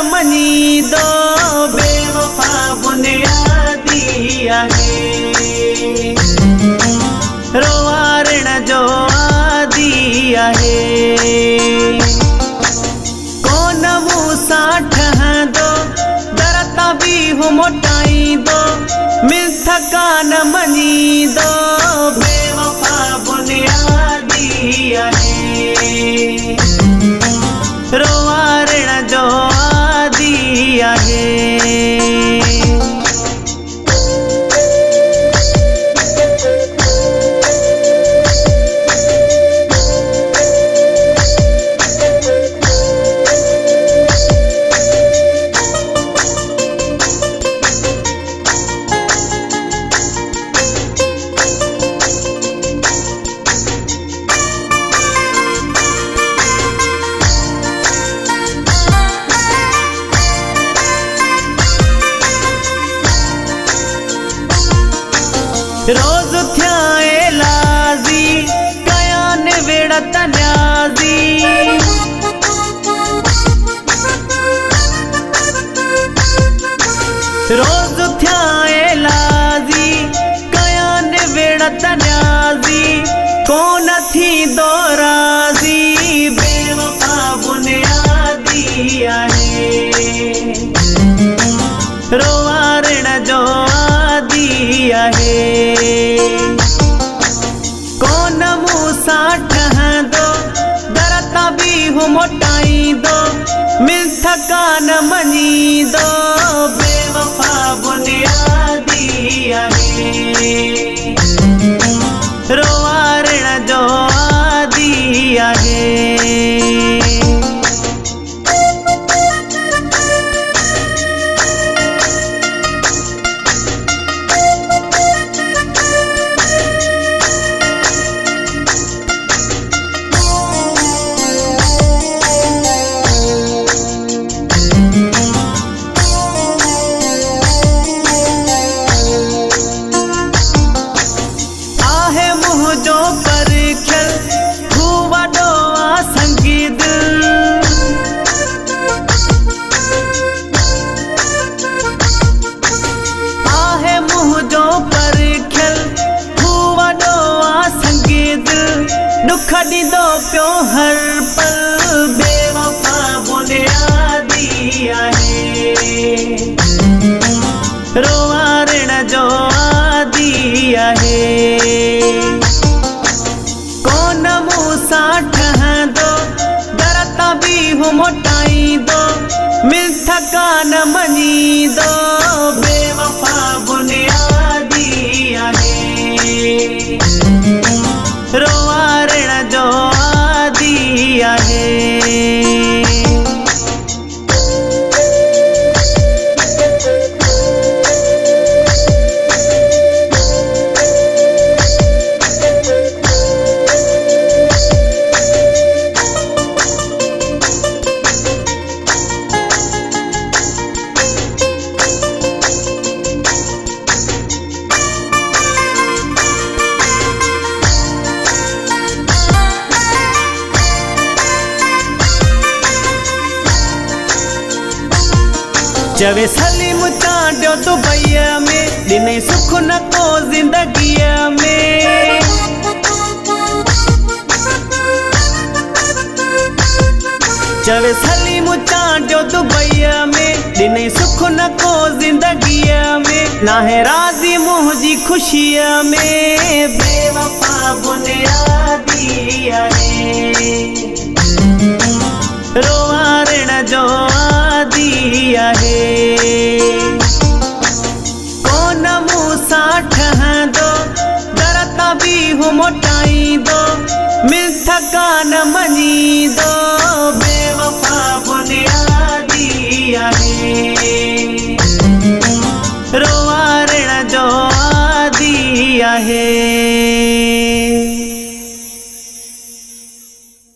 न मनी दो बेवफा बुनियादी आहे रोवारण जो आदि आहे कोन मूंसां ठहंदो दरता भी हो मोटाईंदो मिथ कान मञींदो बेवफा बुनियादी आहे रोवारण जो आदि आहे रोज थियाए लाजी कयान वेड़त न्याजी रोज थियाए लाजी कयान वेड़त न्याजी कोन थी दो राजी बेवफा बुनियादी आहे रोवारण जो आदि आहे कोन मूंसां ठहंदो दरता भी हो मोटाईंदो मिथ कान मञींदो बेवफा बुनियादी आहे रोवारण जो आदि आहे जो परखियल हू वॾो आ संगीत आहे मुंहिंजो परखियल हू वॾो आ संगीत दुख ॾींदो पियो हर पल बेवफा बुनियादी आहे रोवारण जो आदि आहे कोन मूंसां ठहंदो दरता भी हो मोटाईंदो मिथ कान मञींदो बेवफा बुनियादी आहे रोवारण जो आदि आहे चवे सलीम चांडियो दुबईअ में ॾिनई सुख न को ज़िंदगीअ में चवे सलीम चांडियो दुबईअ में ॾिनई सुख न को ज़िंदगीअ में नाहे राज़ी मुंहिंजी ख़ुशीअ में बेवफा बुनियादी आहे रोवारण जो आदि आहे कोन मूंसां ठहंदो दरता भी हो मोटाईंदो मिथ कान मञींदो बेवफा बुनियादी आहे रोवारण जो आदि आहे।